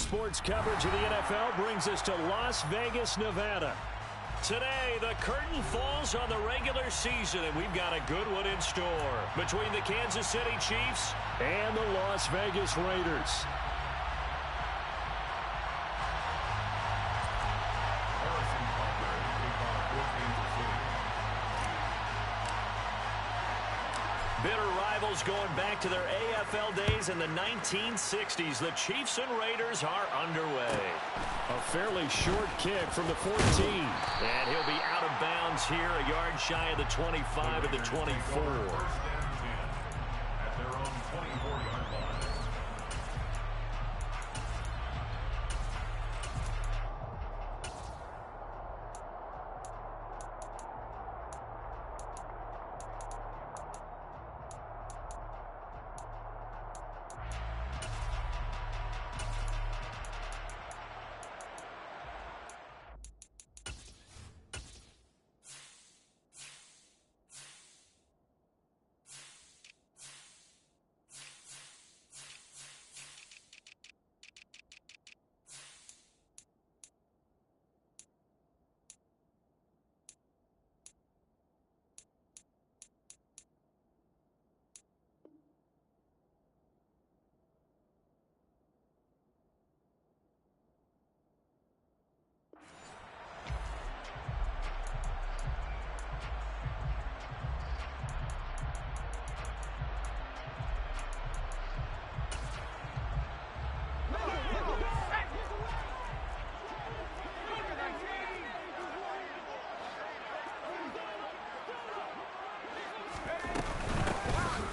sports coverage of the NFL brings us to Las Vegas, Nevada. Today, the curtain falls on the regular season, and we've got a good one in store between the Kansas City Chiefs and the Las Vegas Raiders. Bitter rivals going back to their AFL days in the 1960s. The Chiefs and Raiders are underway. A fairly short kick from the 14. And he'll be out of bounds here, a yard shy of the 25 at the 24. At their own 24-yard line.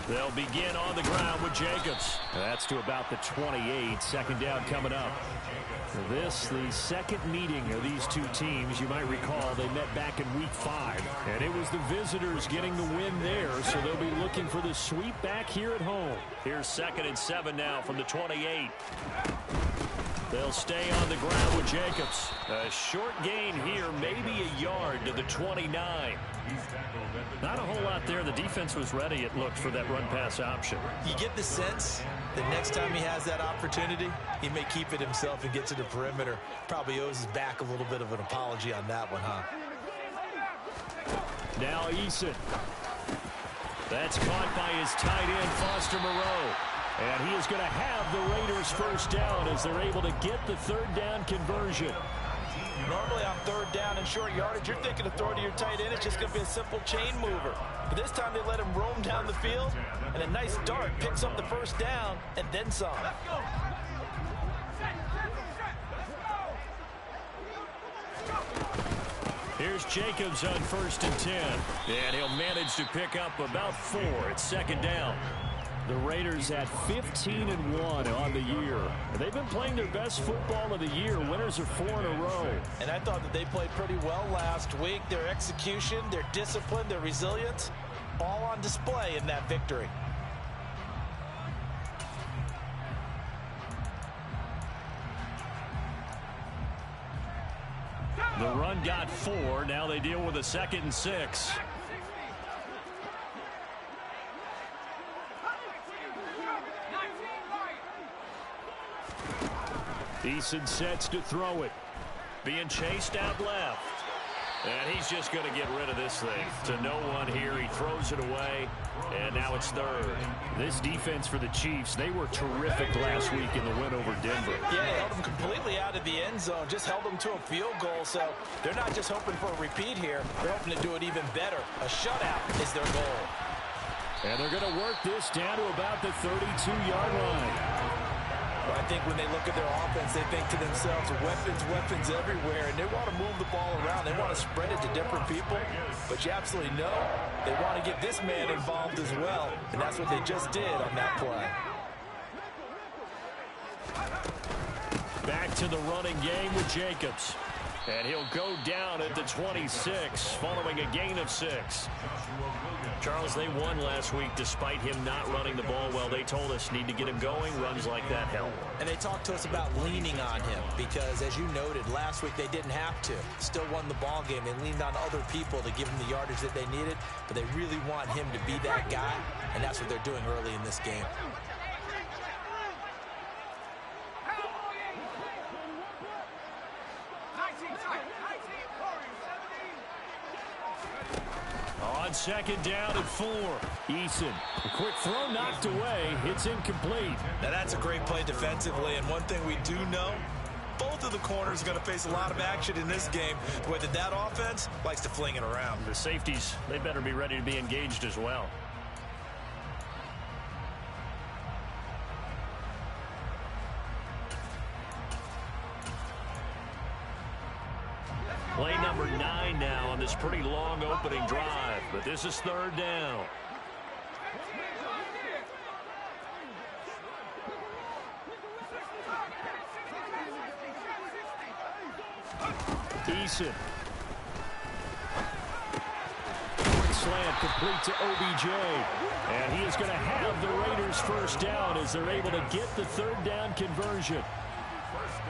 They'll begin on the ground with Jacobs. That's to about the 28. Second down coming up. This, the second meeting of these two teams. You might recall they met back in Week 5. And it was the visitors getting the win there, so they'll be looking for the sweep back here at home. Here's 2nd and 7 now from the 28. They'll stay on the ground with Jacobs. A short gain here, maybe a yard to the 29. Not a whole lot there. The defense was ready, it looked, for that run-pass option. You get the sense that next time he has that opportunity, he may keep it himself and get to the perimeter. Probably owes his back a little bit of an apology on that one, huh? Now Eason. That's caught by his tight end, Foster Moreau. And he is going to have the Raiders first down as they're able to get the third down conversion. Normally on third down and short yardage, you're thinking of throwing to your tight end. It's just going to be a simple chain mover. But this time they let him roam down the field, and a nice dart picks up the first down and then some. Here's Jacobs on 1st and 10. And he'll manage to pick up about 4 at second down. The Raiders at 15-1 on the year. They've been playing their best football of the year. Winners are 4 in a row. And I thought that they played pretty well last week. Their execution, their discipline, their resilience, all on display in that victory. The run got 4. Now they deal with a 2nd and 6. Eason sets to throw it. Being chased out left. And he's just going to get rid of this thing. To no one here. He throws it away. And now it's 3rd. This defense for the Chiefs, they were terrific last week in the win over Denver. Yeah, they held them completely out of the end zone. Just held them to a field goal. So they're not just hoping for a repeat here. They're hoping to do it even better. A shutout is their goal. And they're going to work this down to about the 32-yard line. I think when they look at their offense, they think to themselves, weapons everywhere, and they want to move the ball around. They want to spread it to different people, but you absolutely know they want to get this man involved as well, and that's what they just did on that play. Back to the running game with Jacobs. And he'll go down at the 26 following a gain of 6. Charles, they won last week despite him not running the ball well. They told us need to get him going. Runs like that help. And they talked to us about leaning on him because, as you noted, last week they didn't have to. Still won the ball game. They leaned on other people to give him the yardage that they needed, but they really want him to be that guy, and that's what they're doing early in this game. second down and 4. Eason, a quick throw knocked away. It's incomplete. Now that's a great play defensively, and one thing we do know, both of the corners are going to face a lot of action in this game. The way that offense likes to fling it around. The safeties, they better be ready to be engaged as well. Play number 9 now on this pretty long opening drive, but this is third down. Eason. Slant complete to OBJ. And he is going to have the Raiders first down as they're able to get the third down conversion.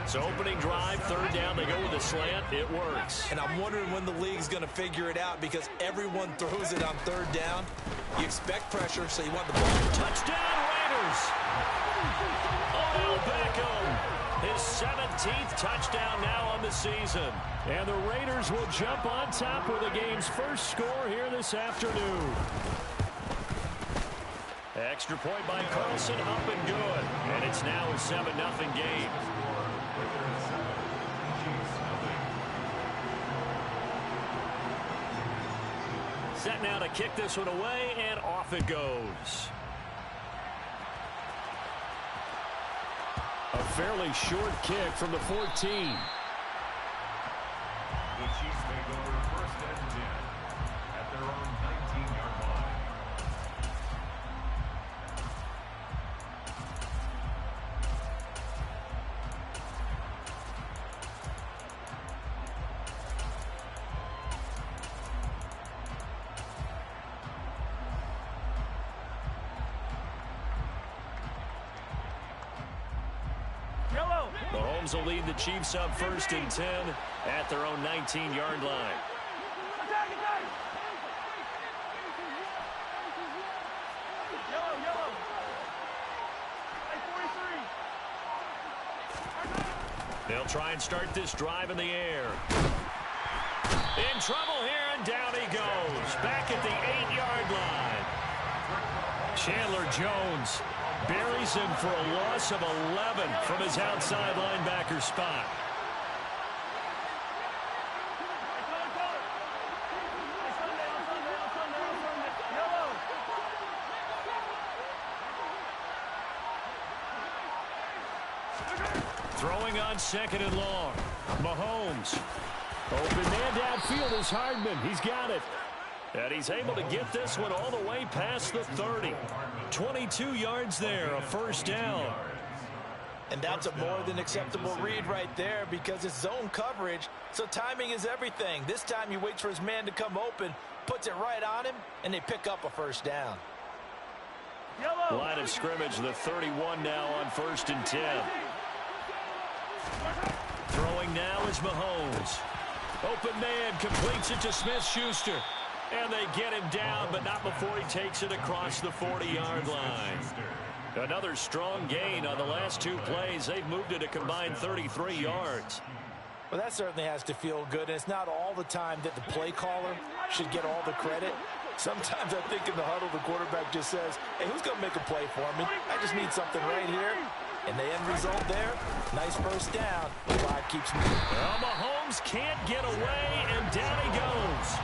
So opening drive, third down, they go with a slant. It works. And I'm wondering when the league's going to figure it out because everyone throws it on third down. You expect pressure, so you want the ball. Touchdown, Raiders! Odell Beckham. His 17th touchdown now on the season. And the Raiders will jump on top with the game's first score here this afternoon. Extra point by Carlson, up and good. And it's now a 7-0 game. Set now to kick this one away, and off it goes. A fairly short kick from the 14. The Chiefs make over first and 10 at their own 19-yard line. Mahomes will lead the Chiefs up first and 10 at their own 19-yard line. They'll try and start this drive in the air. In trouble here, and down he goes. Back at the 8-yard line. Chandler Jones buries him for a loss of 11 from his outside linebacker spot. Throwing on second and long. Mahomes. Open man downfield is Hardman. He's got it. And he's able to get this one all the way past the 30. 22 yards there, a first down. And that's a more than acceptable read right there because it's zone coverage, so timing is everything. This time he waits for his man to come open, puts it right on him, and they pick up a first down. Line of scrimmage, the 31 now on first and 10. Throwing now is Mahomes. Open man completes it to Smith-Schuster. And they get him down, but not before he takes it across the 40-yard line. Another strong gain on the last two plays. They've moved it a combined 33 yards. Well, that certainly has to feel good. And it's not all the time that the play caller should get all the credit. Sometimes I think in the huddle, the quarterback just says, hey, who's going to make a play for me? I just need something right here. And the end result there, nice first down. The clock keeps moving. Well, Mahomes can't get away, and down he goes.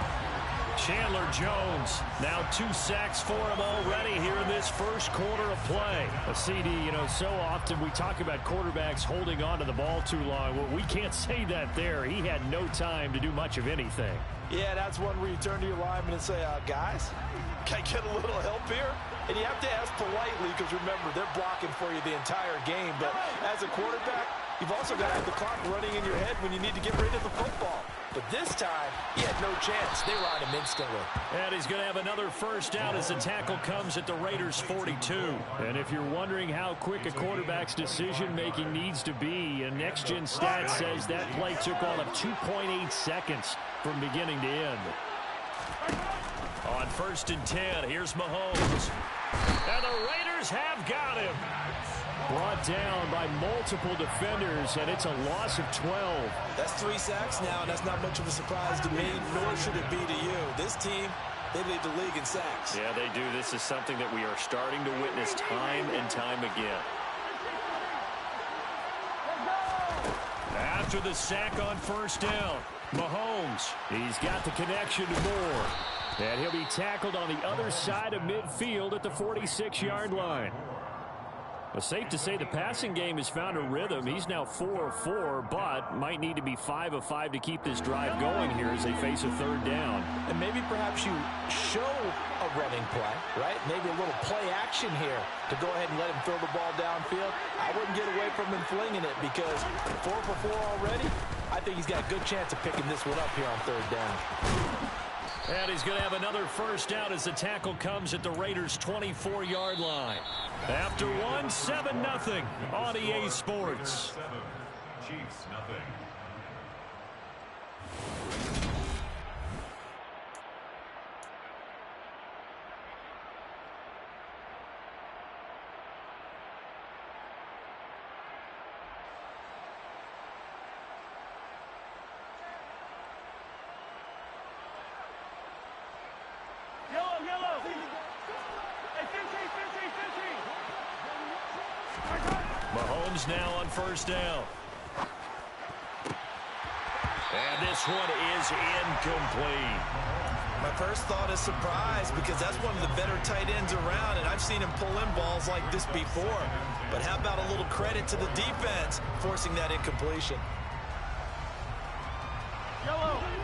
Chandler Jones, now 2 sacks for him already here in this first quarter of play. A CD, you know, so often we talk about quarterbacks holding on to the ball too long. Well, we can't say that there. He had no time to do much of anything. Yeah, that's one where you turn to your lineman and say, guys, can I get a little help here? And you have to ask politely because, remember, they're blocking for you the entire game. But as a quarterback, you've also got to have the clock running in your head when you need to get rid of the football. But this time, he had no chance. They were on him instantly. And he's going to have another first down as the tackle comes at the Raiders' 42. And if you're wondering how quick a quarterback's decision-making needs to be, a next-gen stat says that play took all of 2.8 seconds from beginning to end. On first and 10, here's Mahomes. And the Raiders have got him. Brought down by multiple defenders, and it's a loss of 12. That's 3 sacks now, and that's not much of a surprise to me, nor should it be to you. This team they lead the league in sacks. Yeah, they do. This is something that we are starting to witness time and time again. After the sack on first down, Mahomes, he's got the connection to Moore. And he'll be tackled on the other side of midfield at the 46-yard line. Well, safe to say the passing game has found a rhythm. He's now 4 of 4, but might need to be 5 of 5 to keep this drive going here as they face a third down. And maybe perhaps you show a running play, right? Maybe a little play action here to go ahead and let him throw the ball downfield. I wouldn't get away from him flinging it because 4 for 4 already. I think he's got a good chance of picking this one up here on third down. And he's going to have another first down as the tackle comes at the Raiders' 24-yard line. After one, 7-0 on EA Sports. Chiefs, nothing. Mahomes now on first down. And this one is incomplete. My first thought is surprise because that's one of the better tight ends around, and I've seen him pull in balls like this before. But how about a little credit to the defense forcing that incompletion?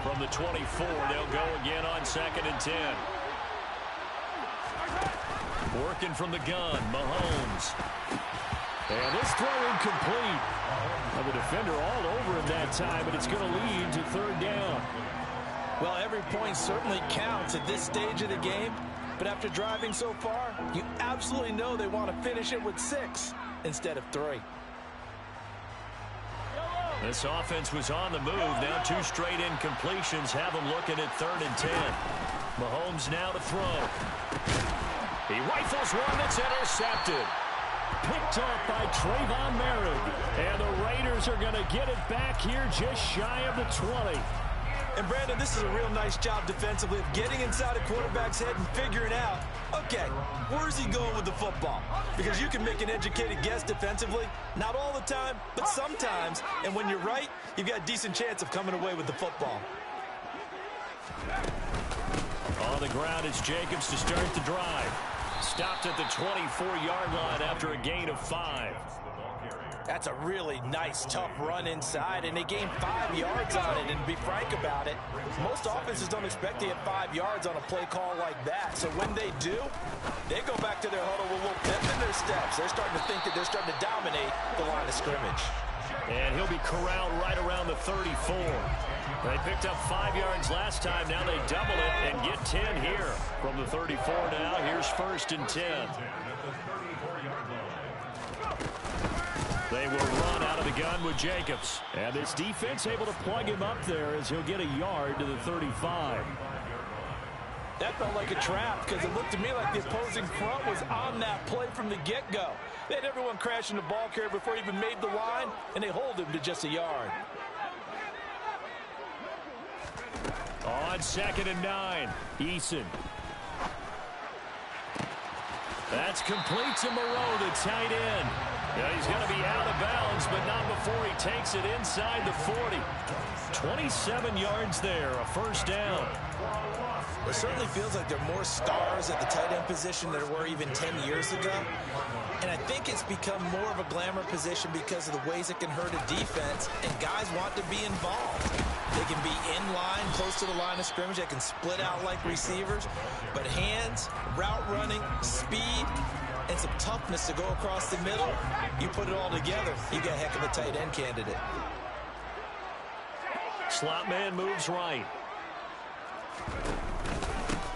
From the 24, they'll go again on 2nd and 10. Working from the gun, Mahomes. And this throw incomplete. Well, the defender all over him that time, but it's going to lead to third down. Well, every point certainly counts at this stage of the game, but after driving so far, you absolutely know they want to finish it with 6 instead of 3. This offense was on the move. Now 2 straight incompletions have them looking at 3rd and 10. Mahomes now to throw. He rifles one that's intercepted. Picked off by Trayvon Merrick. And the Raiders are going to get it back here just shy of the 20. And, Brandon, this is a real nice job defensively of getting inside a quarterback's head and figuring out, okay, where's he going with the football? Because you can make an educated guess defensively, not all the time, but sometimes. And when you're right, you've got a decent chance of coming away with the football. On the ground, it's Jacobs to start the drive. Stopped at the 24-yard line after a gain of 5. That's a really nice, tough run inside, and they gained 5 yards on it. And to be frank about it, most offenses don't expect to get 5 yards on a play call like that. So when they do, they go back to their huddle with a little pep in their steps. They're starting to think that they're starting to dominate the line of scrimmage. And he'll be corralled right around the 34. They picked up 5 yards last time. Now they double it and get 10 here. From the 34 now, here's 1st and 10. They will run out of the gun with Jacobs. And this defense able to plug him up there as he'll get a yard to the 35. That felt like a trap because it looked to me like the opposing front was on that play from the get-go. They had everyone crashing the ball carrier before he even made the line, and they hold him to just a yard. On 2nd and 9, Eason. That's complete to Moreau, the tight end. Yeah, he's going to be out of bounds, but not before he takes it inside the 40. 27 yards there, a first down. It certainly feels like there are more stars at the tight end position than there were even 10 years ago. And I think it's become more of a glamour position because of the ways it can hurt a defense, and guys want to be involved. They can be in line, close to the line of scrimmage. They can split out like receivers. But hands, route running, speed, and some toughness to go across the middle, you put it all together, you got a heck of a tight end candidate. Slot man moves right.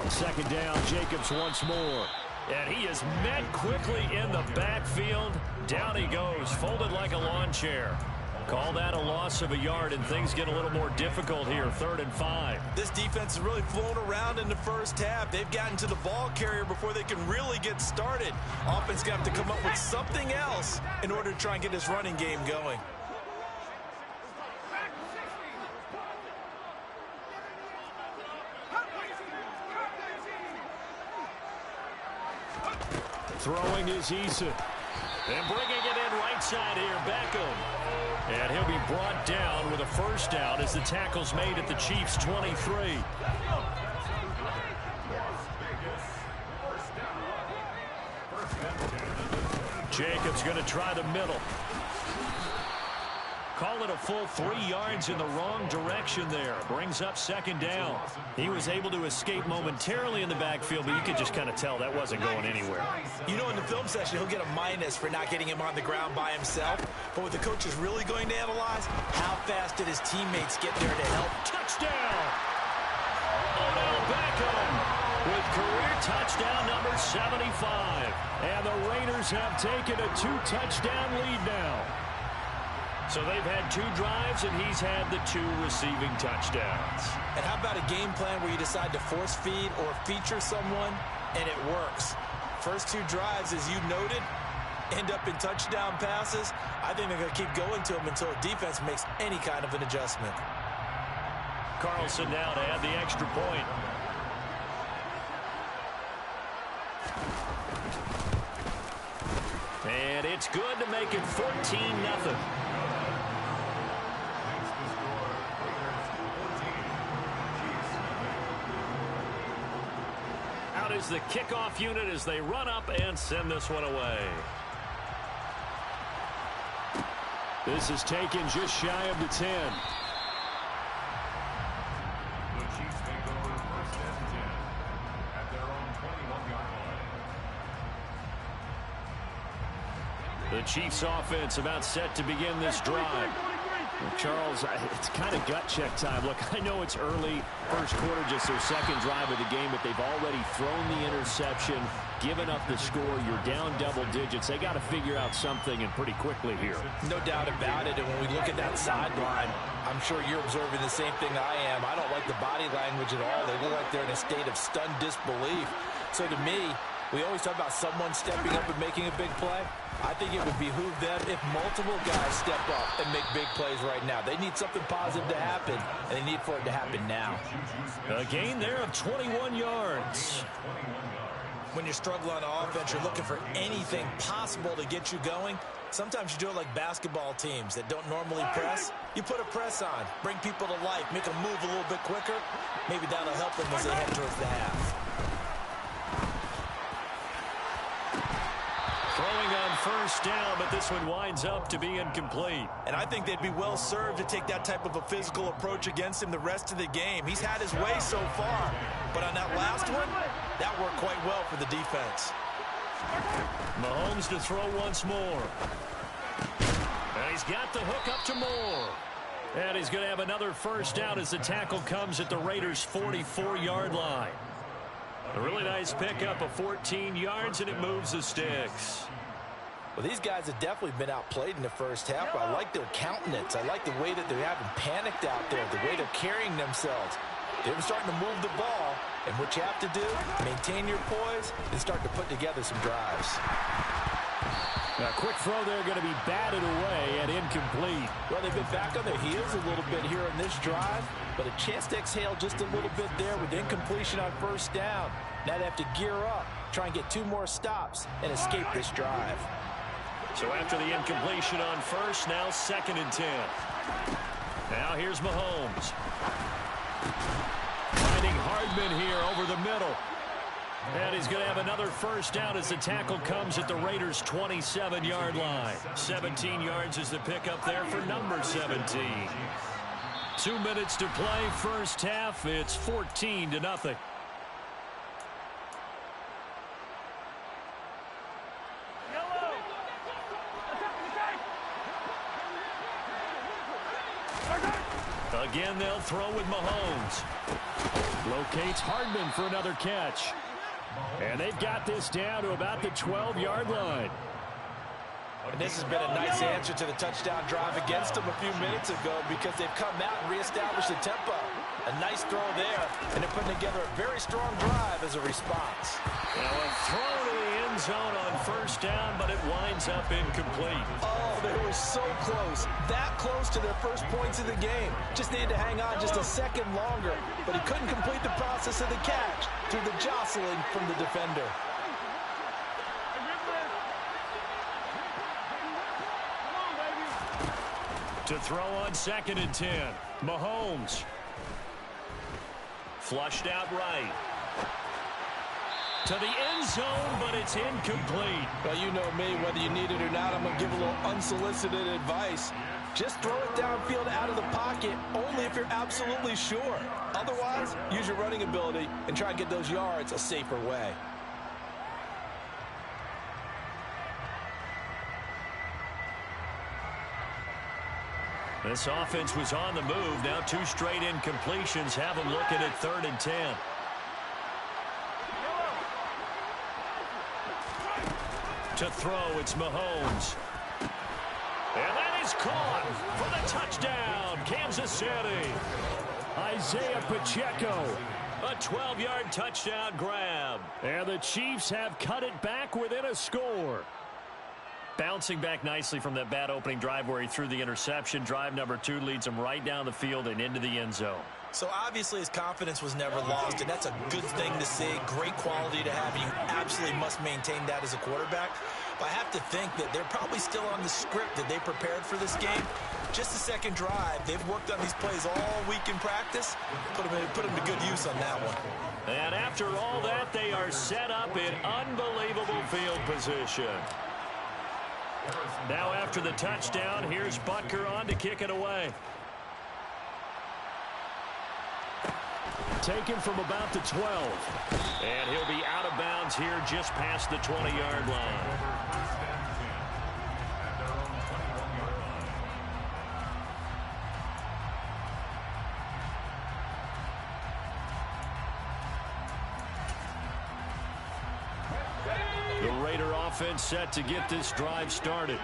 2nd down, Jacobs once more. And he is met quickly in the backfield. Down he goes, folded like a lawn chair. Call that a loss of a yard, and things get a little more difficult here, 3rd and 5. This defense has really flown around in the first half. They've gotten to the ball carrier before they can really get started. Offense got to come up with something else in order to try and get this running game going. Throwing is Eason. And bringing it in right side here, Beckham. And he'll be brought down with a first down as the tackle's made at the Chiefs' 23. Jacobs going to try the middle. Call it a full 3 yards in the wrong direction there. Brings up second down. He was able to escape momentarily in the backfield, but you could just kind of tell that wasn't going anywhere. You know, in the film session, he'll get a minus for not getting him on the ground by himself. But what the coach is really going to analyze, how fast did his teammates get there to help? Touchdown! Odell Beckham with career touchdown number 75. And the Raiders have taken a 2-touchdown lead now. So they've had 2 drives, and he's had the 2 receiving touchdowns. And how about a game plan where you decide to force feed or feature someone, and it works? First 2 drives, as you noted, end up in touchdown passes. I think they're going to keep going to them until the defense makes any kind of an adjustment. Carlson now to add the extra point. And it's good to make it 14-0. Out is the kickoff unit as they run up and send this one away. This is taken just shy of the 10. The Chiefs take over first and 10 at their own 21-yard line. The Chiefs offense about set to begin this drive. Charles, it's kind of gut check time. Look, I know it's early, first quarter, just their second drive of the game, but they've already thrown the interception, given up the score. You're down double digits. They got to figure out something, and pretty quickly here. No doubt about it. And when we look at that sideline, I'm sure you're observing the same thing I am. I don't like the body language at all. They look like they're in a state of stunned disbelief. So to me, we always talk about someone stepping up and making a big play. I think it would behoove them if multiple guys step up and make big plays right now. They need something positive to happen, and they need for it to happen now. A gain there of 21 yards. When you're struggling on offense, you're looking for anything possible to get you going. Sometimes you do it like basketball teams that don't normally press. You put a press on, bring people to life, make them move a little bit quicker. Maybe that'll help them as they head towards the half. Throwing on first down, but this one winds up to be incomplete. And I think they'd be well served to take that type of a physical approach against him the rest of the game. He's had his way so far, but on that last one, that worked quite well for the defense. Mahomes to throw once more. And he's got the hook up to Moore. And he's going to have another first down as the tackle comes at the Raiders' 44-yard line. A really nice pickup of 14 yards, and it moves the sticks. Well, these guys have definitely been outplayed in the first half. I like their countenance. I like the way that they're having panicked out there, the way they're carrying themselves. They're starting to move the ball, and what you have to do, maintain your poise and start to put together some drives. A quick throw there going to be batted away and incomplete. Well, they've been back on their heels a little bit here in this drive, but a chance to exhale just a little bit there with incompletion on first down. Now they have to gear up, try and get 2 more stops, and escape this drive. So after the incompletion on first, now 2nd and 10. Now here's Mahomes. Finding Hardman here over the middle. And he's going to have another first down as the tackle comes at the Raiders' 27-yard line. 17 yards is the pickup there for number 17. 2 minutes to play first half. It's 14-0. Again, they'll throw with Mahomes. Locates Hardman for another catch. And they've got this down to about the 12-yard line. And this has been a nice answer to the touchdown drive against them a few minutes ago because they've come out and reestablished the tempo. A nice throw there, and they're putting together a very strong drive as a response. Now a throw to the end zone on first down, but it winds up incomplete. Oh, they were so close. That close to their first points of the game. Just needed to hang on just a second longer, but he couldn't complete the process of the catch through the jostling from the defender. To throw on 2nd and 10. Mahomes. Flushed out right. To the end zone, but it's incomplete. Well, you know me, whether you need it or not, I'm going to give a little unsolicited advice. Just throw it downfield out of the pocket, only if you're absolutely sure. Otherwise, use your running ability and try and get those yards a safer way. This offense was on the move. Now 2 straight incompletions have them looking at 3rd and 10. To throw, it's Mahomes. And that is caught for the touchdown, Kansas City. Isaiah Pacheco, a 12-yard touchdown grab. And the Chiefs have cut it back within a score. Bouncing back nicely from that bad opening drive where he threw the interception. Drive number 2 leads him right down the field and into the end zone. So obviously his confidence was never lost, and that's a good thing to see. Great quality to have. You absolutely must maintain that as a quarterback. But I have to think that they're probably still on the script that they prepared for this game. Just the second drive. They've worked on these plays all week in practice. Put them to good use on that one. And after all that, they are set up in unbelievable field position. Now after the touchdown, here's Butker on to kick it away. Taken from about the 12. And he'll be out of bounds here just past the 20-yard line. The Raider offense set to get this drive started.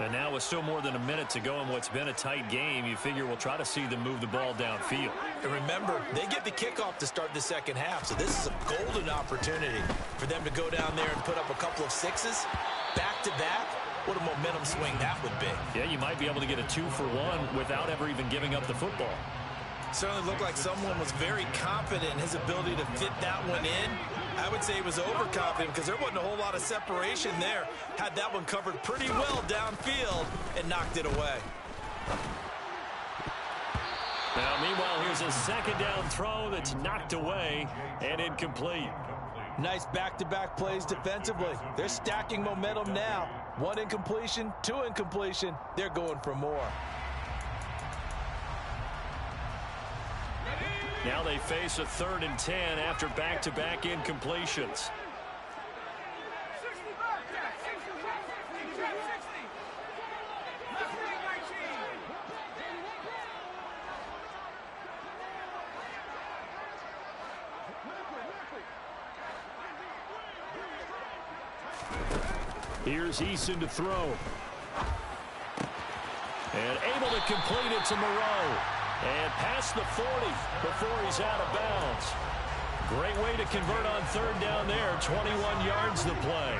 And now with still more than a minute to go in what's been a tight game, you figure we'll try to see them move the ball downfield. And remember, they get the kickoff to start the second half, so this is a golden opportunity for them to go down there and put up a couple of sixes back-to-back. What a momentum swing that would be. Yeah, you might be able to get a 2-for-1 without ever even giving up the football. Certainly looked like someone was very confident in his ability to fit that one in. I would say he was overconfident because there wasn't a whole lot of separation there. Had that one covered pretty well downfield and knocked it away. Now, meanwhile, here's a 2nd down throw that's knocked away and incomplete. Nice back-to-back plays defensively. They're stacking momentum now. 1 incompletion, 2 incompletion. They're going for more. Now they face a 3rd and 10 after back-to-back incompletions. Here's Eason to throw. And able to complete it to Moreau. And past the 40 before he's out of bounds. Great way to convert on 3rd down there. 21 yards the play.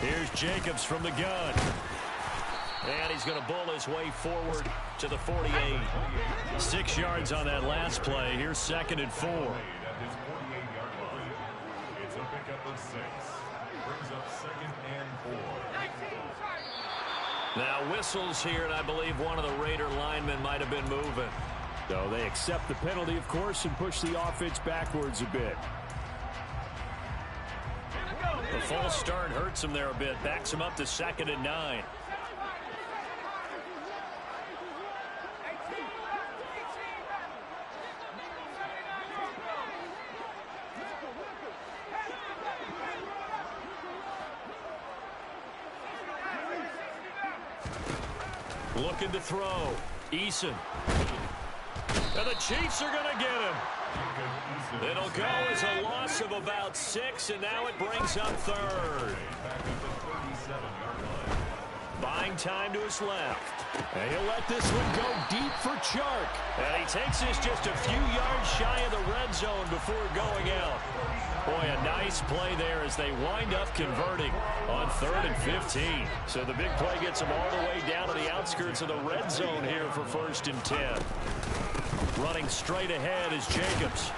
Here's Jacobs from the gun. And he's going to bull his way forward to the 48. 6 yards on that last play. Here's 2nd and 4. It's a pickup of 6. Brings up 2nd and 4. Now whistles here, and I believe one of the Raider linemen might have been moving. So they accept the penalty, of course, and push the offense backwards a bit. The false start hurts him there a bit. Backs him up to 2nd and 9. Looking to throw. Eason. And the Chiefs are going to get him. It'll go as a loss of about 6, and now it brings up 3rd. Buying time to his left. And he'll let this one go deep for Chark. And he takes this just a few yards shy of the red zone before going out. Boy, a nice play there as they wind up converting on 3rd and 15. So the big play gets them all the way down to the outskirts of the red zone here for 1st and 10. Running straight ahead is Jacobs.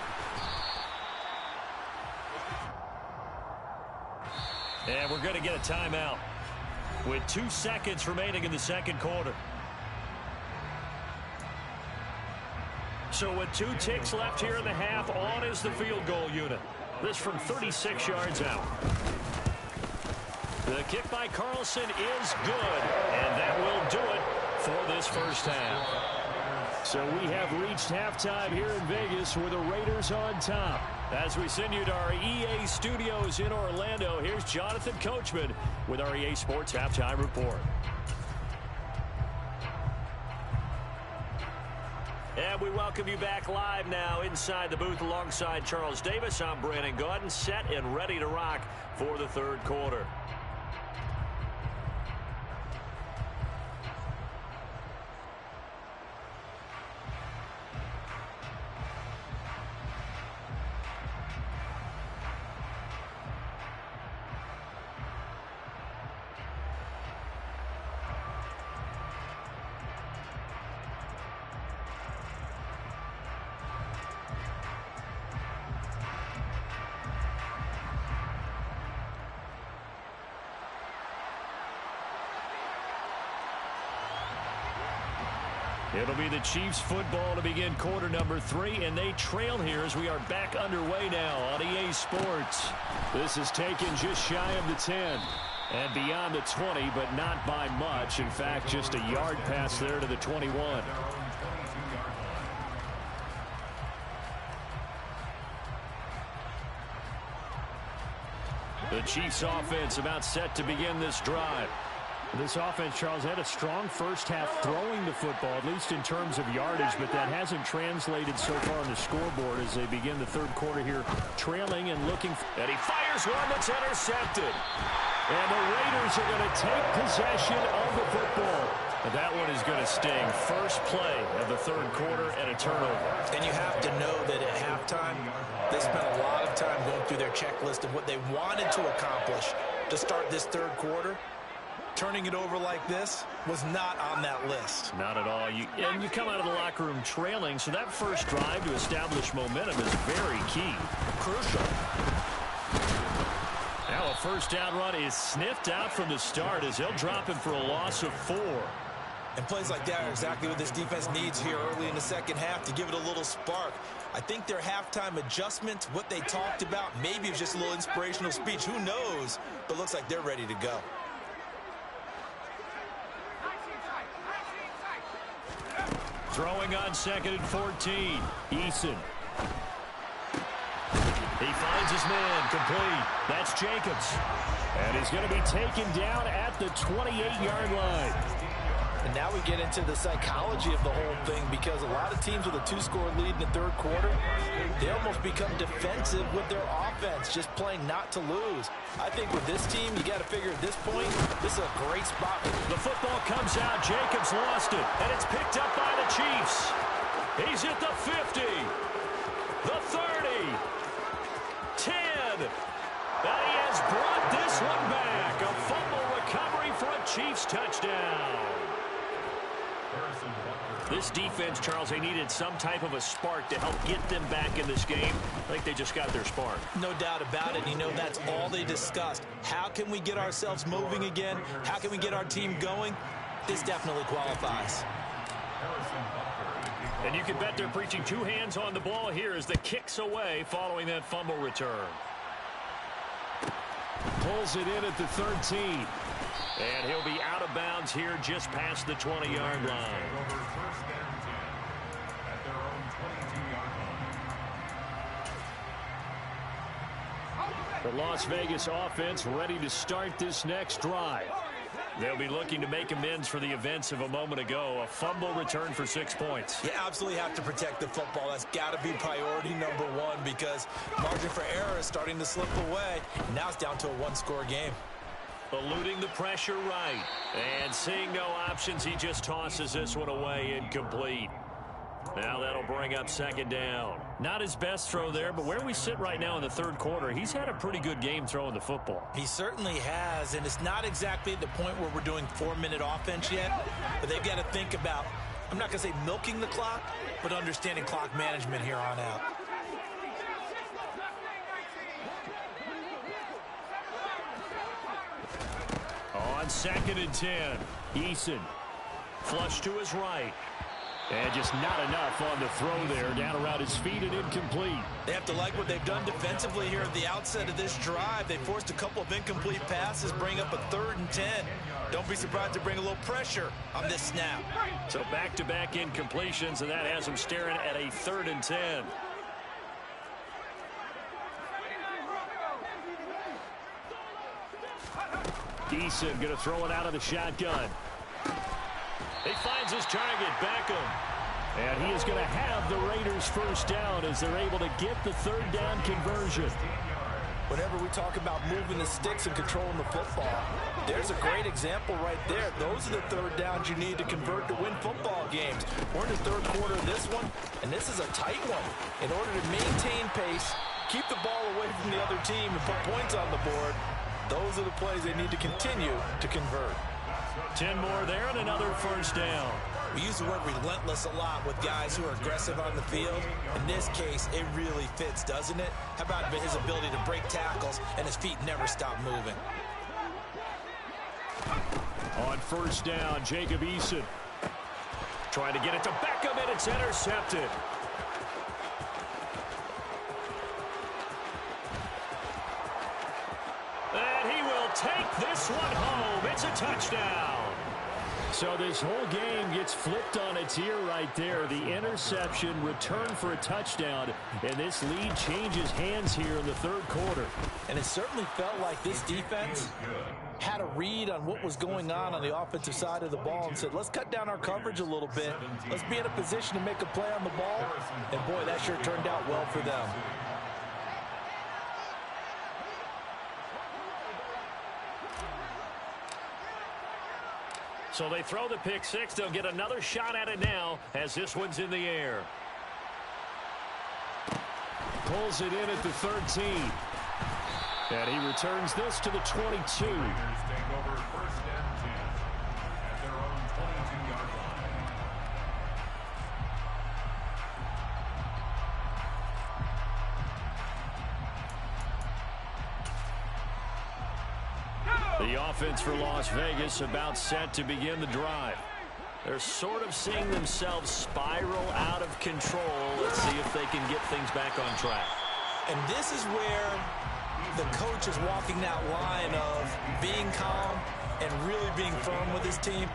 And we're going to get a timeout with 2 seconds remaining in the second quarter. So with 2 ticks left here in the half, on is the field goal unit. This from 36 yards out. The kick by Carlson is good, and that will do it for this first half. So we have reached halftime here in Vegas with the Raiders on top. As we send you to our EA studios in Orlando, here's Jonathan Coachman with our EA Sports Halftime Report. And we welcome you back live now inside the booth alongside Charles Davis. I'm Brandon Gaudin, set and ready to rock for the third quarter. It'll be the Chiefs football to begin quarter number 3, and they trail here as we are back underway now on EA Sports. This is taken just shy of the 10 and beyond the 20, but not by much. In fact, just a yard pass there to the 21. The Chiefs offense about set to begin this drive. This offense, Charles, had a strong first half throwing the football, at least in terms of yardage, but that hasn't translated so far on the scoreboard as they begin the third quarter here, trailing and looking. And he fires one that's intercepted. And the Raiders are going to take possession of the football. And that one is going to sting. First play of the third quarter and a turnover. And you have to know that at halftime, they spent a lot of time going through their checklist of what they wanted to accomplish to start this third quarter. Turning it over like this was not on that list. Not at all. And you come out of the locker room trailing, so that first drive to establish momentum is very key. Crucial. Now a first down run is sniffed out from the start as they'll drop him for a loss of 4. And plays like that are exactly what this defense needs here early in the second half to give it a little spark. I think their halftime adjustment, what they talked about, maybe it's just a little inspirational speech. Who knows? But looks like they're ready to go. Throwing on 2nd and 14. Eason. He finds his man complete. That's Jacobs. And he's going to be taken down at the 28-yard line. And now we get into the psychology of the whole thing, because a lot of teams with a 2-score lead in the third quarter, they almost become defensive with their offense, just playing not to lose. I think with this team, you got to figure at this point, this is a great spot. The football comes out. Jacobs lost it, and it's picked up by the Chiefs. He's at the 50, the 30, 10. And he has brought this one back. A fumble recovery for a Chiefs touchdown. This defense, Charles, they needed some type of a spark to help get them back in this game. I think they just got their spark. No doubt about it. And you know, that's all they discussed. How can we get ourselves moving again? How can we get our team going? This definitely qualifies. And you can bet they're preaching 2 hands on the ball here as the kick's away following that fumble return. Pulls it in at the 13. And he'll be out of bounds here just past the 20-yard line. The Las Vegas offense ready to start this next drive. They'll be looking to make amends for the events of a moment ago. A fumble return for 6 points. You absolutely have to protect the football. That's got to be priority number 1, because margin for error is starting to slip away. Now it's down to a 1-score game. Eluding the pressure right. And seeing no options, he just tosses this one away incomplete. Now that'll bring up 2nd down. Not his best throw there, but where we sit right now in the third quarter, he's had a pretty good game throwing the football. He certainly has, and it's not exactly at the point where we're doing 4-minute offense yet, but they've got to think about, I'm not going to say milking the clock, but understanding clock management here on out. on 2nd and 10. Eason flush to his right. And just not enough on the throw there. Down around his feet and incomplete. They have to like what they've done defensively here at the outset of this drive. They forced a couple of incomplete passes, bring up a 3rd and 10. Don't be surprised to bring a little pressure on this snap. So back-to-back incompletions, and that has them staring at a 3rd and 10. Eason going to throw it out of the shotgun. He finds his target, Beckham. And he is going to have the Raiders first down as they're able to get the 3rd down conversion. Whenever we talk about moving the sticks and controlling the football, there's a great example right there. Those are the 3rd downs you need to convert to win football games. We're in the 3rd quarter of this one, and this is a tight one. In order to maintain pace, keep the ball away from the other team, and put points on the board, those are the plays they need to continue to convert. 10 more there and another first down. We use the word relentless a lot with guys who are aggressive on the field. In this case, it really fits, doesn't it? How about his ability to break tackles and his feet never stop moving? On first down, Jacob Eason trying to get it to Beckham, and it's intercepted. And he will take this one home. It's a touchdown. So this whole game gets flipped on its ear right there. The interception, return for a touchdown, and this lead changes hands here in the 3rd quarter. And it certainly felt like this defense had a read on what was going on the offensive side of the ball and said, let's cut down our coverage a little bit. Let's be in a position to make a play on the ball. And, boy, that sure turned out well for them. So they throw the pick six. They'll get another shot at it now as this one's in the air. Pulls it in at the 13. And he returns this to the 22. Raiders take over 1st and 10 at their own 22-yard line. The offense for Las Vegas about set to begin the drive. They're sort of seeing themselves spiral out of control. Let's see if they can get things back on track. And this is where the coach is walking that line of being calm and really being firm with his team.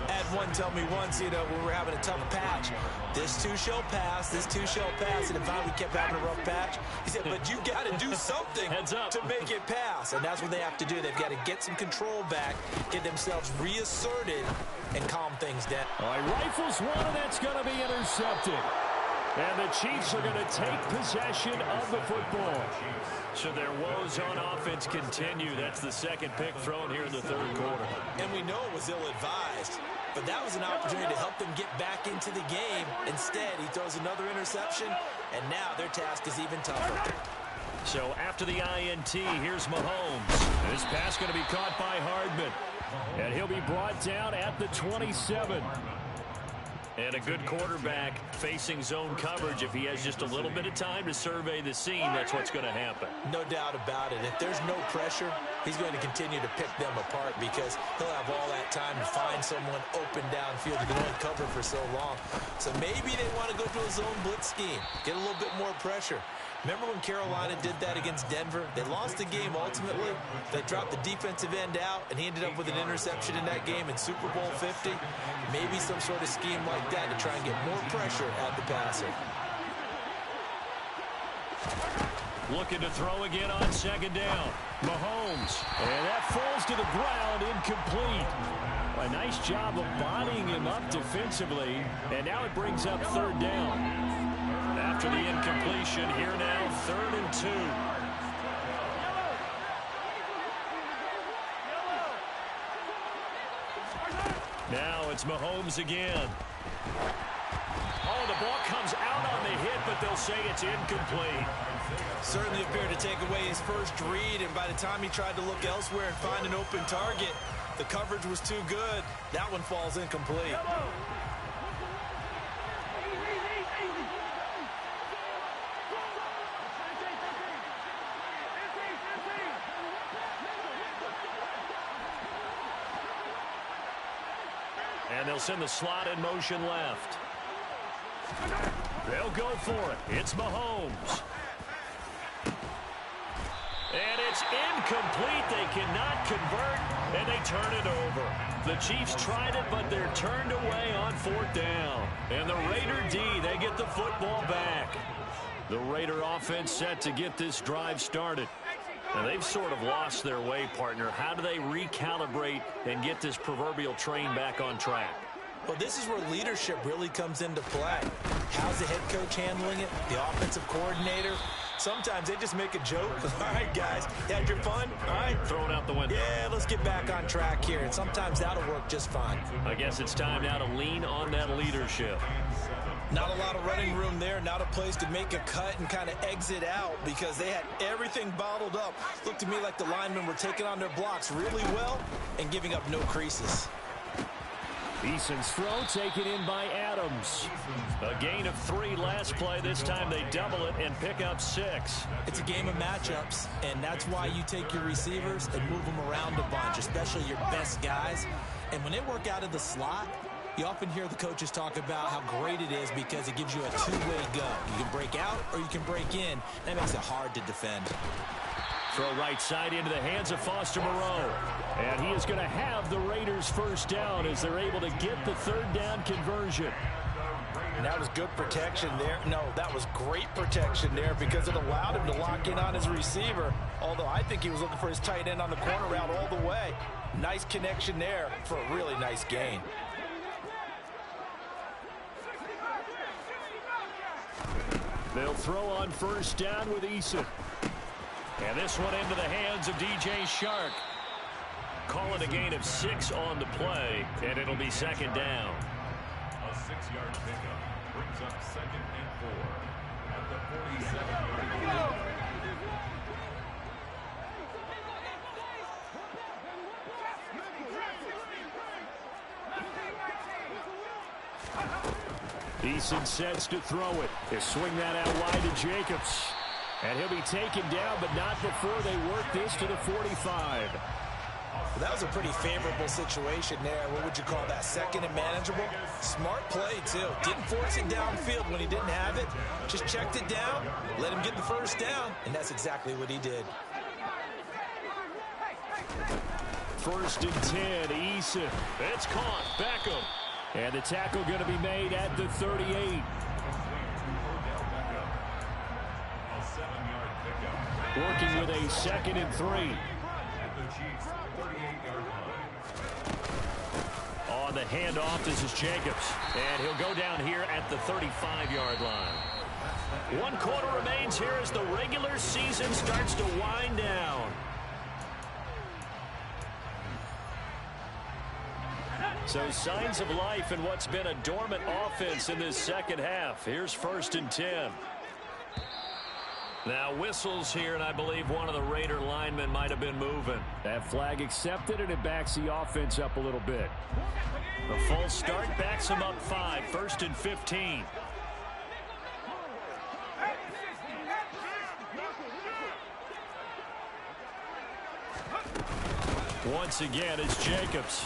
I had one tell me once, when we were having a tough patch, this too shall pass, this too shall pass. And if we kept having a rough patch, he said, but you got to do something to make it pass. And that's what they have to do. They've got to get some control back, get themselves reasserted, and calm things down. All right, rifles one, and that's going to be intercepted. And the Chiefs are going to take possession of the football. So their woes on offense continue. That's the 2nd pick thrown here in the 3rd quarter. And we know it was ill-advised, but that was an opportunity to help them get back into the game. Instead, he throws another interception, and now their task is even tougher. So after the INT, here's Mahomes. This pass going to be caught by Hardman. And he'll be brought down at the 27. And a good quarterback facing zone coverage. If he has just a little bit of time to survey the scene, that's what's going to happen. No doubt about it. If there's no pressure, he's going to continue to pick them apart because he'll have all that time to find someone open downfield. He can only cover for so long. So maybe they want to go to a zone blitz scheme, get a little bit more pressure. Remember when Carolina did that against Denver? They lost the game ultimately. They dropped the defensive end out, and he ended up with an interception in that game in Super Bowl 50. Maybe some sort of scheme like that to try and get more pressure at the passer. Looking to throw again on 2nd down. Mahomes. And that falls to the ground, incomplete. A nice job of bodying him up defensively. And now it brings up 3rd down. After the incompletion, here now, 3rd and 2. Now it's Mahomes again. Oh, the ball comes out on the hit, but they'll say it's incomplete. Certainly appeared to take away his first read, and by the time he tried to look elsewhere and find an open target, the coverage was too good. That one falls incomplete. They'll send the slot in motion left. They'll go for it. It's Mahomes. And it's incomplete. They cannot convert, and they turn it over. The Chiefs tried it, but they're turned away on 4th down. And the Raider D, they get the football back. The Raider offense set to get this drive started. And they've sort of lost their way, partner. How do they recalibrate and get this proverbial train back on track? Well, this is where leadership really comes into play. How's the head coach handling it? The offensive coordinator? Sometimes they just make a joke. All right, guys, you had your fun? All right. Throw it out the window. Yeah, let's get back on track here. And sometimes that'll work just fine. I guess it's time now to lean on that leadership. Not a lot of running room there. Not a place to make a cut and kind of exit out because they had everything bottled up. Looked to me like the linemen were taking on their blocks really well and giving up no creases. Eason's throw taken in by Adams. A gain of 3 last play. This time they double it and pick up 6. It's a game of matchups, and that's why you take your receivers and move them around a bunch, especially your best guys. And when they work out of the slot, you often hear the coaches talk about how great it is because it gives you a two-way go. You can break out or you can break in. That makes it hard to defend. Throw right side into the hands of Foster Moreau. And he is going to have the Raiders first down as they're able to get the 3rd down conversion. And that was good protection there. No, that was great protection there because it allowed him to lock in on his receiver. Although I think he was looking for his tight end on the corner route all the way. Nice connection there for a really nice gain. They'll throw on first down with Eason. And this one into the hands of DJ Chark. Calling a gain of 6 on the play, and it'll be 2nd down. A 6-yard pickup brings up 2nd and 4 at the 47-yard line. Eason sets to throw it. They swing that out wide to Jacobs. And he'll be taken down, but not before they work this to the 45. Well, that was a pretty favorable situation there. What would you call that? 2nd and manageable? Smart play, too. Didn't force it downfield when he didn't have it. Just checked it down, let him get the first down, and that's exactly what he did. 1st and 10, Eason. It's caught. Beckham. And the tackle going to be made at the 38. A 7-yard pickup. Working with a 2nd and 3. At the Chiefs' 38-yard line. On the handoff, this is Jacobs. And he'll go down here at the 35-yard line. 1 quarter remains here as the regular season starts to wind down. So signs of life in what's been a dormant offense in this second half. Here's 1st and 10. Now whistles here, and I believe one of the Raider linemen might have been moving. That flag accepted, and it backs the offense up a little bit. The full start backs them up 5. 1st and 15. Once again, it's Jacobs.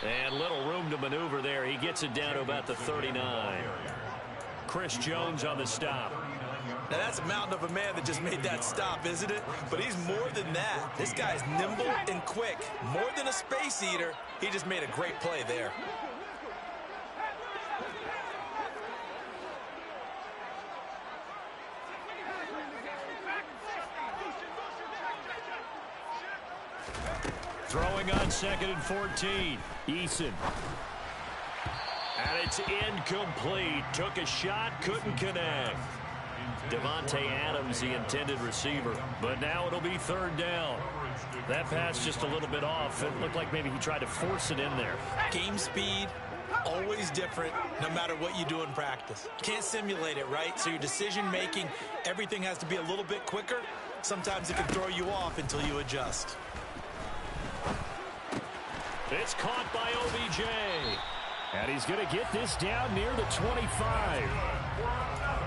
And little room to maneuver there. He gets it down to about the 39. Chris Jones on the stop. Now, that's a mountain of a man that just made that stop, isn't it? But he's more than that. This guy's nimble and quick. More than a space eater. He just made a great play there. Throwing on 2nd and 14. Eason. And it's incomplete. Took a shot, couldn't connect. Devontae Adams, the intended receiver. But now it'll be 3rd down. That pass just a little bit off. It looked like maybe he tried to force it in there. Game speed, always different, no matter what you do in practice. Can't simulate it, right? So your decision-making, everything has to be a little bit quicker. Sometimes it can throw you off until you adjust. It's caught by OBJ. And he's going to get this down near the 25.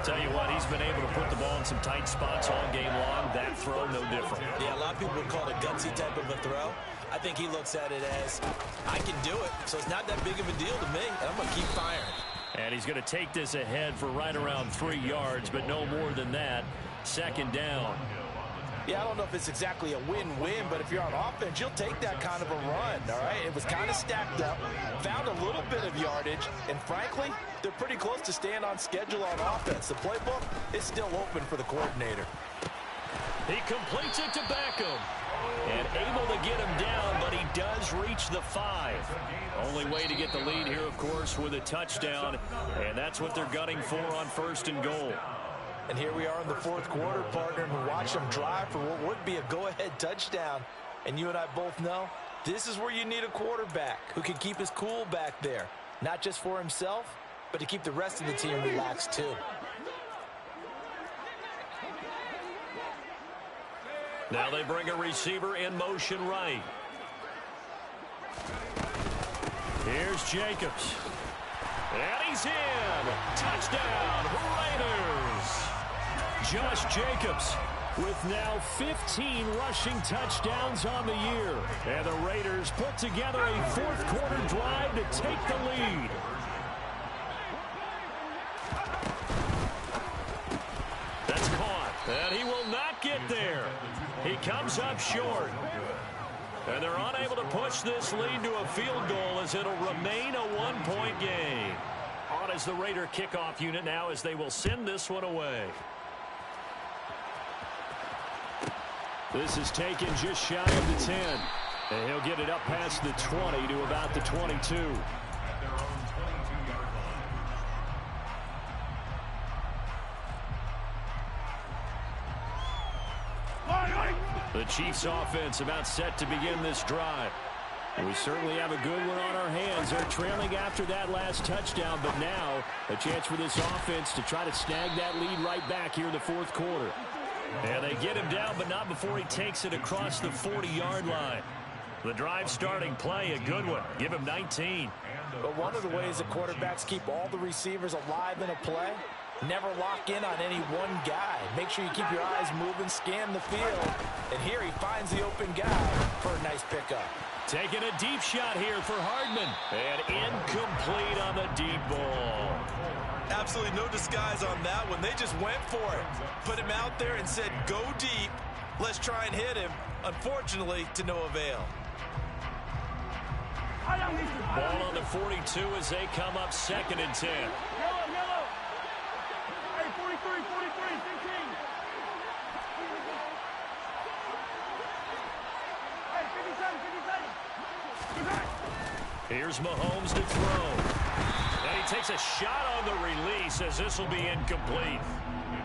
Tell you what, he's been able to put the ball in some tight spots all game long. That throw, no different. Yeah, a lot of people would call it a gutsy type of a throw. I think he looks at it as, I can do it, so it's not that big of a deal to me, and I'm going to keep firing. And he's going to take this ahead for right around 3 yards, but no more than that. Second down. Yeah, I don't know if it's exactly a win-win, but if you're on offense, you'll take that kind of a run, all right? It was kind of stacked up, found a little bit of yardage, and frankly, they're pretty close to staying on schedule on offense. The playbook is still open for the coordinator. He completes it to Beckham. And able to get him down, but he does reach the 5. Only way to get the lead here, of course, with a touchdown, and that's what they're gunning for on 1st and goal. And here we are in the 4th quarter, partner, and watch them drive for what would be a go-ahead touchdown. And you and I both know this is where you need a quarterback who can keep his cool back there, not just for himself, but to keep the rest of the team relaxed too. Now they bring a receiver in motion right. Here's Jacobs. And he's in. Touchdown, Raiders. Josh Jacobs with now 15 rushing touchdowns on the year. And the Raiders put together a 4th quarter drive to take the lead. That's caught. And he will not get there. He comes up short. And they're unable to push this lead to a field goal as it'll remain a 1-point game. On as the Raider kickoff unit now as they will send this one away. This is taken just shy of the 10. And he'll get it up past the 20 to about the 22. The Chiefs offense about set to begin this drive. We certainly have a good one on our hands. They're trailing after that last touchdown, but now a chance for this offense to try to snag that lead right back here in the 4th quarter. And they get him down, but not before he takes it across the 40-yard line. The drive starting play, a good one. Give him 19. But one of the ways that quarterbacks keep all the receivers alive in a play, never lock in on any one guy. Make sure you keep your eyes moving, scan the field. And here he finds the open guy for a nice pickup. Taking a deep shot here for Hardman. And incomplete on the deep ball. Absolutely no disguise on that one. They just went for it. Put him out there and said, go deep. Let's try and hit him. Unfortunately, to no avail. Ball on the 42 as they come up 2nd and 10. Here's Mahomes to throw. And he takes a shot on the release as this will be incomplete.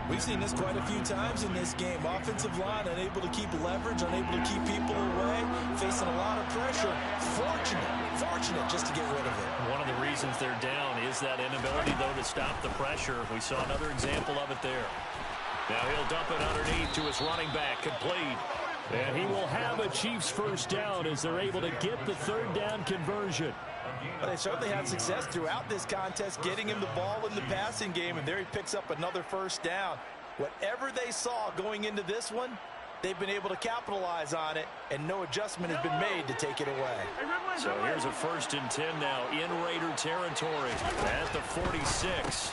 We've seen this quite a few times in this game. Offensive line unable to keep leverage, unable to keep people away, facing a lot of pressure. Fortunate just to get rid of it. One of the reasons they're down is that inability, though, to stop the pressure. We saw another example of it there. Now he'll dump it underneath to his running back, complete. And he will have a Chiefs first down as they're able to get the 3rd down conversion. But they certainly had success throughout this contest, getting him the ball in the passing game, and there he picks up another first down. Whatever they saw going into this one, they've been able to capitalize on it, and no adjustment has been made to take it away. So here's a 1st and 10 now in Raider territory at the 46.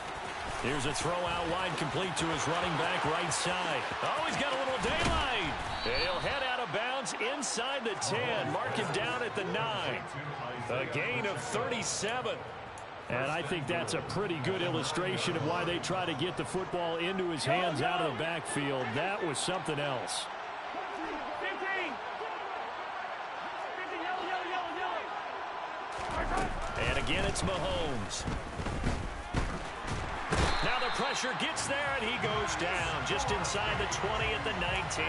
Here's a throw out wide, complete to his running back right side. Oh, he's got a little daylight. And he'll head out of bounds inside the 10. Mark him down at the 9. A gain of 37. And I think that's a pretty good illustration of why they try to get the football into his hands out of the backfield. That was something else. And again, it's Mahomes. Now the pressure gets there, and he goes down just inside the 20 at the 19.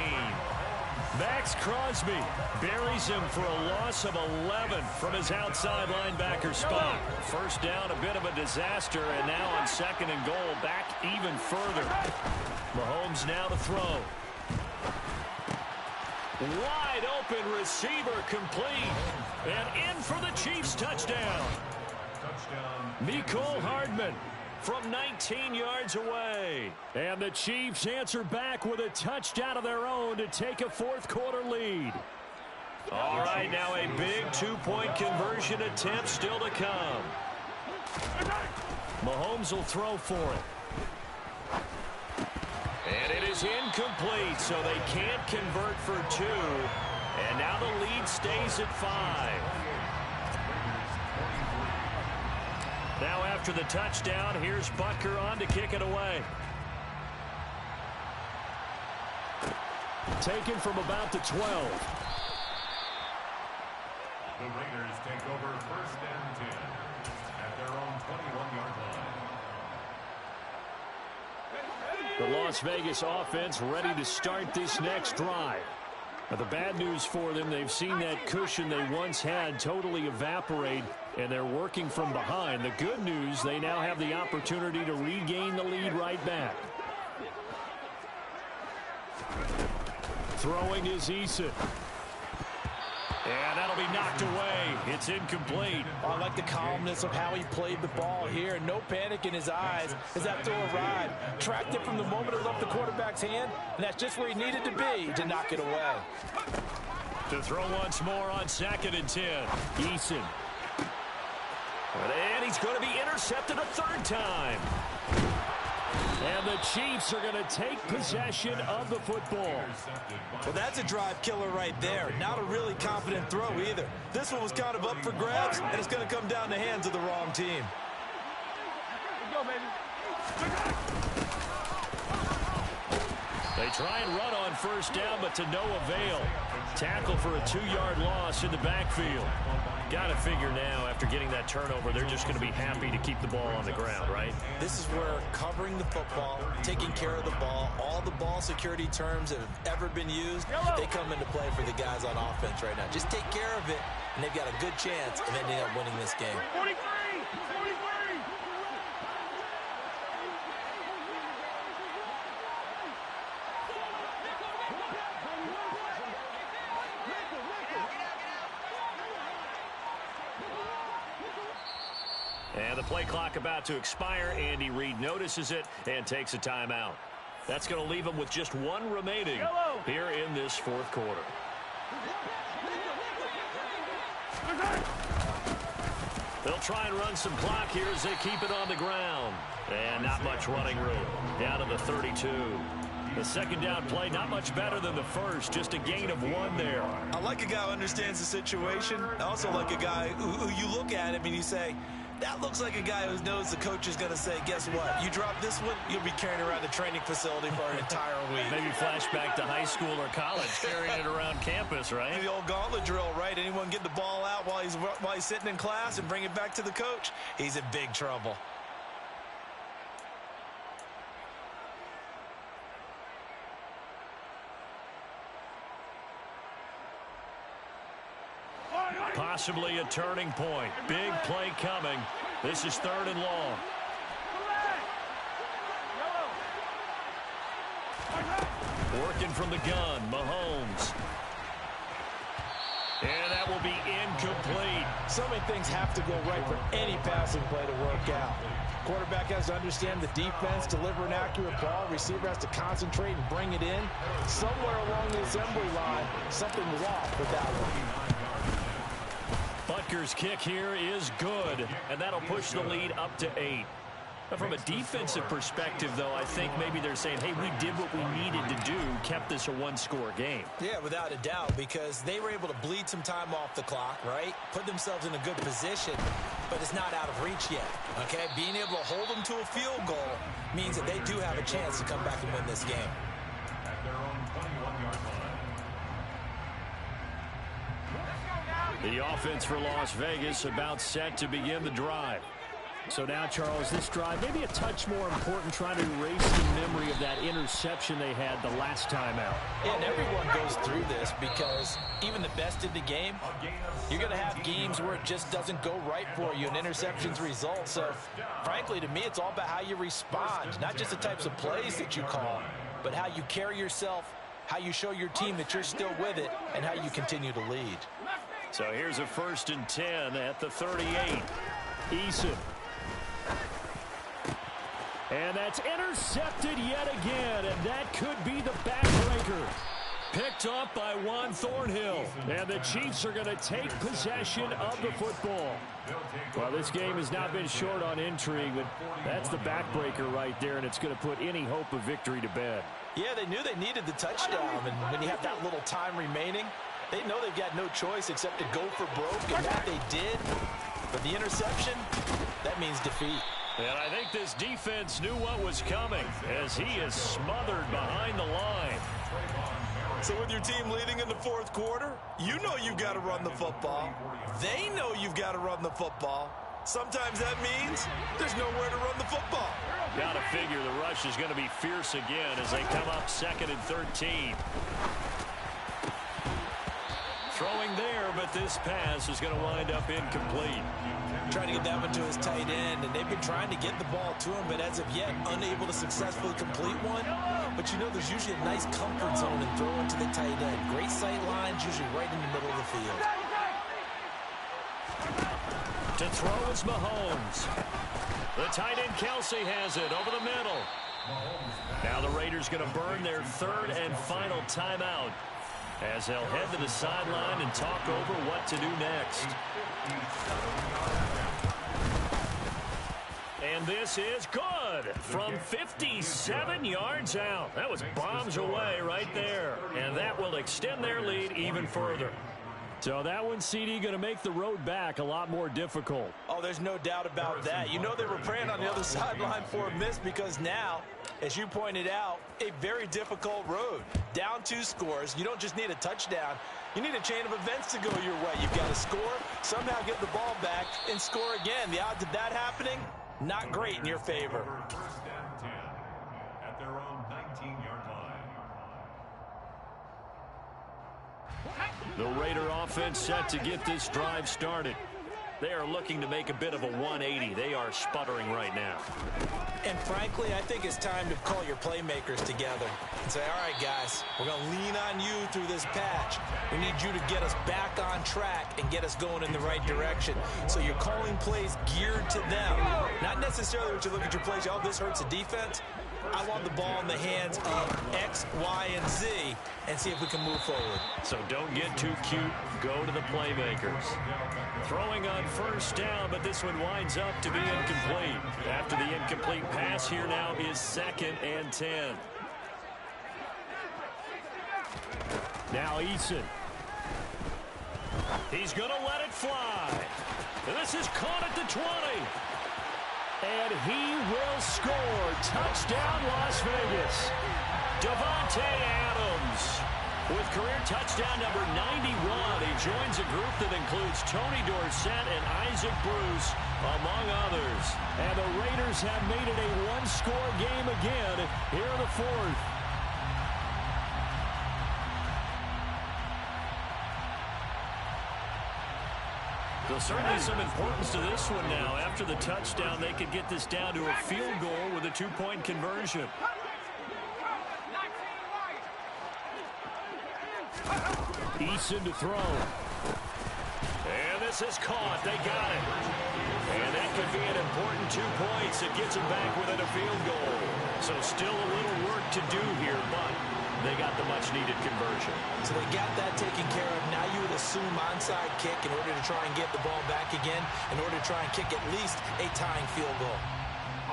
Max Crosby buries him for a loss of 11 from his outside linebacker spot. First down, a bit of a disaster, and now on 2nd and goal, back even further. Mahomes now to throw. Wide open receiver, complete. And in for the Chiefs touchdown. Mecole Hardman from 19 yards away. And the Chiefs answer back with a touchdown of their own to take a 4th quarter lead. All right, now a big two-point conversion attempt still to come. Mahomes will throw for it. And it is incomplete, so they can't convert for two. And now the lead stays at 5. Now after the touchdown, here's Butker on to kick it away. Taken from about the 12. The Raiders take over 1st and 10 at their own 21-yard line. The Las Vegas offense ready to start this next drive. Now, the bad news for them, they've seen that cushion they once had totally evaporate, and they're working from behind. The good news, they now have the opportunity to regain the lead right back. Throwing is Eason. And that'll be knocked away. It's incomplete. I like the calmness of how he played the ball here. No panic in his eyes as that throw arrived. Tracked it from the moment it left the quarterback's hand, and that's just where he needed to be to knock it away. To throw once more on 2nd and 10. Eason. And he's going to be intercepted a 3rd time. And the Chiefs are going to take possession of the football. Well, that's a drive killer right there. Not a really confident throw either. This one was kind of up for grabs, and it's going to come down the hands of the wrong team. Go, baby. They try and run on 1st down, but to no avail. Tackle for a 2-yard loss in the backfield. Got to figure now, after getting that turnover, they're just going to be happy to keep the ball on the ground, right? This is where covering the football, taking care of the ball, all the ball security terms that have ever been used, they come into play for the guys on offense right now. Just take care of it, and they've got a good chance of ending up winning this game. 43! 43! And the play clock about to expire. Andy Reid notices it and takes a timeout. That's going to leave them with just one remaining here in this 4th quarter. They'll try and run some clock here as they keep it on the ground. And not much running room. Down to the 32. The 2nd down play, not much better than the first. Just a gain of 1 there. I like a guy who understands the situation. I also like a guy who you look at him and you say, that looks like a guy who knows the coach is going to say, guess what? You drop this one, you'll be carrying around the training facility for an entire week. Maybe flashback to high school or college, carrying it around campus, right? The old gauntlet drill, right? Anyone get the ball out while he's sitting in class and bring it back to the coach? He's in big trouble. Possibly a turning point. Big play coming. This is 3rd and long. Working from the gun, Mahomes. And that will be incomplete. So many things have to go right for any passing play to work out. Quarterback has to understand the defense, deliver an accurate ball. Receiver has to concentrate and bring it in. Somewhere along the assembly line, something was off with that one. Butker's kick here is good, and that'll push the lead up to 8. Now, from a defensive perspective, though, I think maybe they're saying, hey, we did what we needed to do, kept this a 1-score game. Yeah, without a doubt, because they were able to bleed some time off the clock, right? Put themselves in a good position, but it's not out of reach yet, okay? Being able to hold them to a field goal means that they do have a chance to come back and win this game. At their own 21-yard line. The offense for Las Vegas about set to begin the drive. So now, Charles, this drive maybe a touch more important, trying to erase the memory of that interception they had the last time out. Yeah, and everyone goes through this because even the best in the game, you're going to have games where it just doesn't go right for you and interceptions result. So, frankly, to me, it's all about how you respond, not just the types of plays that you call, but how you carry yourself, how you show your team that you're still with it, and how you continue to lead. So here's a 1st and 10 at the 38. Eason. And that's intercepted yet again, and that could be the backbreaker. Picked off by Juan Thornhill. And the Chiefs are going to take possession of the football. Well, this game has not been short on intrigue, but that's the backbreaker right there, and it's going to put any hope of victory to bed. Yeah, they knew they needed the touchdown, and when you have that little time remaining, they know they've got no choice except to go for broke, and that they did. But the interception, that means defeat. And I think this defense knew what was coming as he is smothered behind the line. So with your team leading in the fourth quarter, you know you've got to run the football. They know you've got to run the football. Sometimes that means there's nowhere to run the football. Got to figure the rush is going to be fierce again as they come up 2nd and 13. Throwing there, but this pass is going to wind up incomplete. Trying to get that one to his tight end, and they've been trying to get the ball to him, but as of yet, unable to successfully complete one. But you know there's usually a nice comfort zone in throwing to the tight end. Great sight lines, usually right in the middle of the field. To throw is Mahomes. The tight end Kelsey has it over the middle. Now the Raiders going to burn their 3rd and final timeout as they'll head to the sideline and talk over what to do next. And this is good from 57 yards out. That was bombs away right there. And that will extend their lead even further. So that one, CD, going to make the road back a lot more difficult. Oh, there's no doubt about that. You know they were praying on the other sideline for a miss because now, as you pointed out, a very difficult road. Down 2 scores. You don't just need a touchdown. You need a chain of events to go your way. You've got to score, somehow get the ball back, and score again. The odds of that happening, not great in your favor. 1st and 10 at their own 19-yard line. The Raider offense set to get this drive started. They are looking to make a bit of a 180. They are sputtering right now. And frankly, I think it's time to call your playmakers together and say, all right, guys, we're going to lean on you through this patch. We need you to get us back on track and get us going in the right direction. So you're calling plays geared to them. Not necessarily what you look at your plays, oh, this hurts the defense. I want the ball in the hands of X, Y, and Z and see if we can move forward. So don't get too cute. Go to the playmakers. Throwing on 1st down, but this one winds up to be incomplete. After the incomplete pass, here now is 2nd and 10. Now Eason. He's going to let it fly. And this is caught at the 20. And he will score. Touchdown, Las Vegas. Davante Adams with career touchdown number 91. He joins a group that includes Tony Dorsett and Isaac Bruce, among others. And the Raiders have made it a 1-score game again here in the 4th. There's certainly some importance to this one now. After the touchdown, they could get this down to a field goal with a 2-point conversion. Eason to throw. And this is caught. They got it. And that could be an important 2 points. It gets them back within a field goal. So still a little work to do here, but they got the much-needed conversion. So they got that taken care of. Now you would assume onside kick in order to try and get the ball back again, in order to try and kick at least a tying field goal.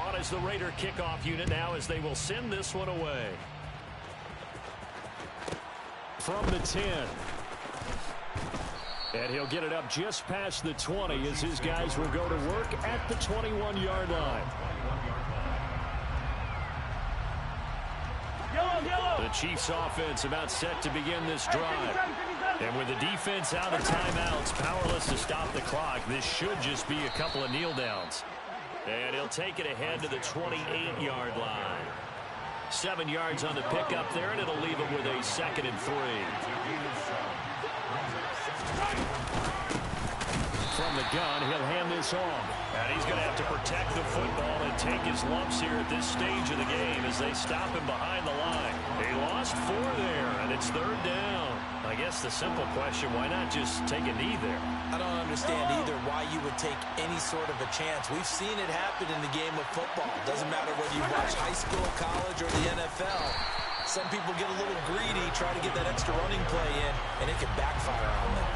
On is the Raider kickoff unit now as they will send this one away. From the 10. And he'll get it up just past the 20 as his guys will go to work at the 21-yard line. The Chiefs offense about set to begin this drive. And with the defense out of timeouts, powerless to stop the clock, this should just be a couple of kneel downs. And he'll take it ahead to the 28-yard line. 7 yards on the pickup there, and it'll leave him with a 2nd and 3. From the gun, he'll hand this off. And he's going to have to protect the football and take his lumps here at this stage of the game as they stop him behind the line. He lost 4 there, and it's 3rd down. I guess the simple question, why not just take a knee there? I don't understand either why you would take any sort of a chance. We've seen it happen in the game of football. Doesn't matter whether you watch high school, college, or the NFL. Some people get a little greedy, try to get that extra running play in, and it can backfire on them.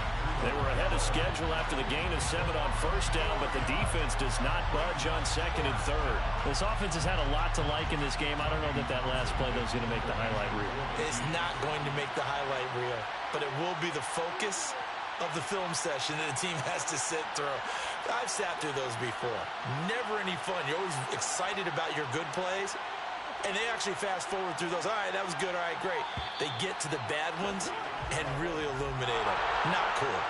They were ahead of schedule after the gain of 7 on first down, but the defense does not budge on second and third. This offense has had a lot to like in this game. I don't know that last play though is going to make the highlight reel. It's not going to make the highlight reel, but it will be the focus of the film session that the team has to sit through. I've sat through those before. Never any fun. You're always excited about your good plays, and they actually fast forward through those. All right, that was good. All right, great. They get to the bad ones and really illuminate them. Not cool.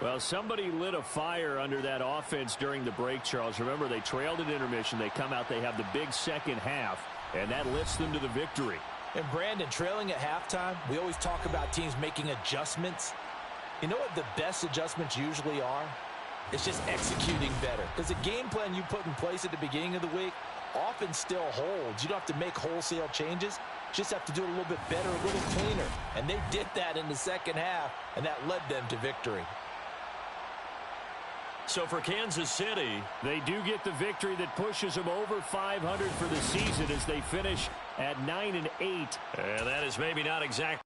Well, somebody lit a fire under that offense during the break, Charles. Remember, they trailed at intermission. They come out, they have the big second half, and that lifts them to the victory. And Brandon, trailing at halftime, we always talk about teams making adjustments. You know what the best adjustments usually are? It's just executing better. Because the game plan you put in place at the beginning of the week often still holds. You don't have to make wholesale changes. Just have to do it a little bit better, a little cleaner. And they did that in the second half, and that led them to victory. So for Kansas City, they do get the victory that pushes them over 500 for the season as they finish at 9-8. And that is maybe not exactly